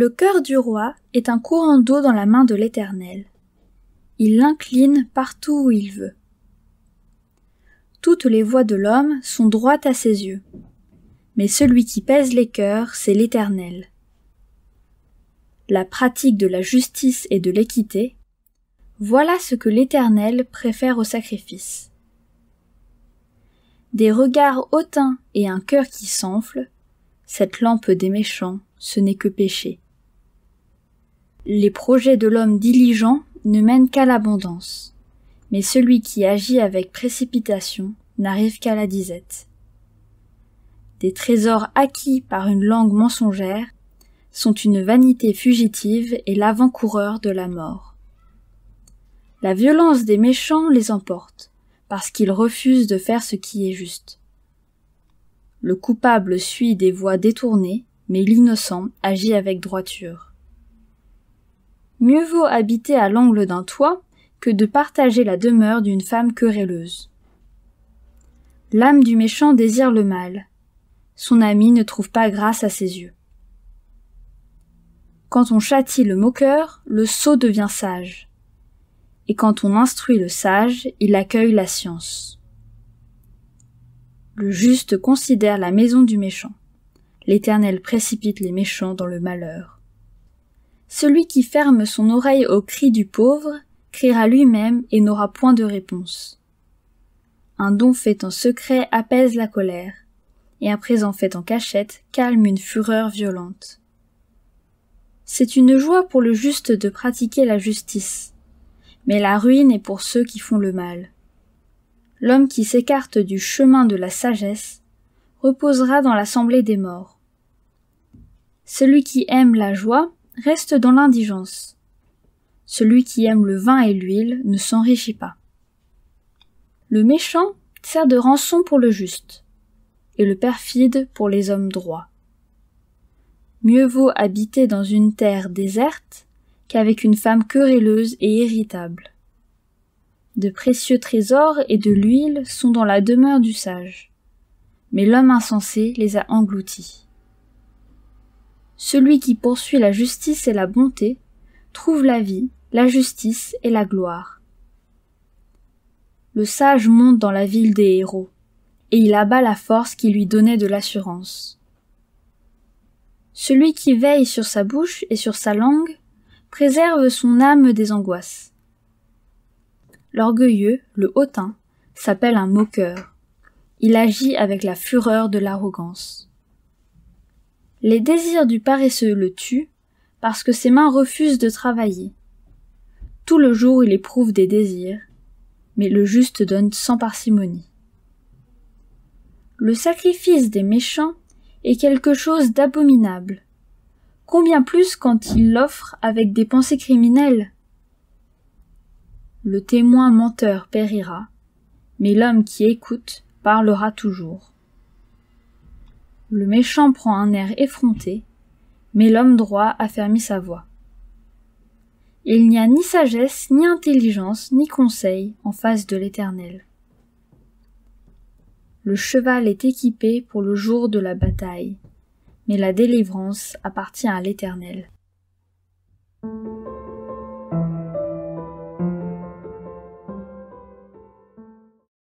Le cœur du roi est un courant d'eau dans la main de l'Éternel. Il l'incline partout où il veut. Toutes les voies de l'homme sont droites à ses yeux, mais celui qui pèse les cœurs, c'est l'Éternel. La pratique de la justice et de l'équité, voilà ce que l'Éternel préfère au sacrifice. Des regards hautains et un cœur qui s'enfle, cette lampe des méchants, ce n'est que péché. Les projets de l'homme diligent ne mènent qu'à l'abondance, mais celui qui agit avec précipitation n'arrive qu'à la disette. Des trésors acquis par une langue mensongère sont une vanité fugitive et l'avant-coureur de la mort. La violence des méchants les emporte, parce qu'ils refusent de faire ce qui est juste. Le coupable suit des voies détournées, mais l'innocent agit avec droiture. Mieux vaut habiter à l'angle d'un toit que de partager la demeure d'une femme querelleuse. L'âme du méchant désire le mal. Son ami ne trouve pas grâce à ses yeux. Quand on châtie le moqueur, le sot devient sage. Et quand on instruit le sage, il accueille la science. Le juste considère la maison du méchant. L'Éternel précipite les méchants dans le malheur. Celui qui ferme son oreille au cri du pauvre criera lui-même et n'aura point de réponse. Un don fait en secret apaise la colère, et un présent fait en cachette calme une fureur violente. C'est une joie pour le juste de pratiquer la justice, mais la ruine est pour ceux qui font le mal. L'homme qui s'écarte du chemin de la sagesse reposera dans l'assemblée des morts. Celui qui aime la joie reste dans l'indigence. Celui qui aime le vin et l'huile ne s'enrichit pas. Le méchant sert de rançon pour le juste, et le perfide pour les hommes droits. Mieux vaut habiter dans une terre déserte qu'avec une femme querelleuse et irritable. De précieux trésors et de l'huile sont dans la demeure du sage, mais l'homme insensé les a engloutis. Celui qui poursuit la justice et la bonté trouve la vie, la justice et la gloire. Le sage monte dans la ville des héros, et il abat la force qui lui donnait de l'assurance. Celui qui veille sur sa bouche et sur sa langue préserve son âme des angoisses. L'orgueilleux, le hautain, s'appelle un moqueur. Il agit avec la fureur de l'arrogance. Les désirs du paresseux le tuent parce que ses mains refusent de travailler. Tout le jour il éprouve des désirs, mais le juste donne sans parcimonie. Le sacrifice des méchants est quelque chose d'abominable. Combien plus quand il l'offre avec des pensées criminelles? Le témoin menteur périra, mais l'homme qui écoute parlera toujours. Le méchant prend un air effronté, mais l'homme droit affermit sa voix. Il n'y a ni sagesse, ni intelligence, ni conseil en face de l'Éternel. Le cheval est équipé pour le jour de la bataille, mais la délivrance appartient à l'Éternel.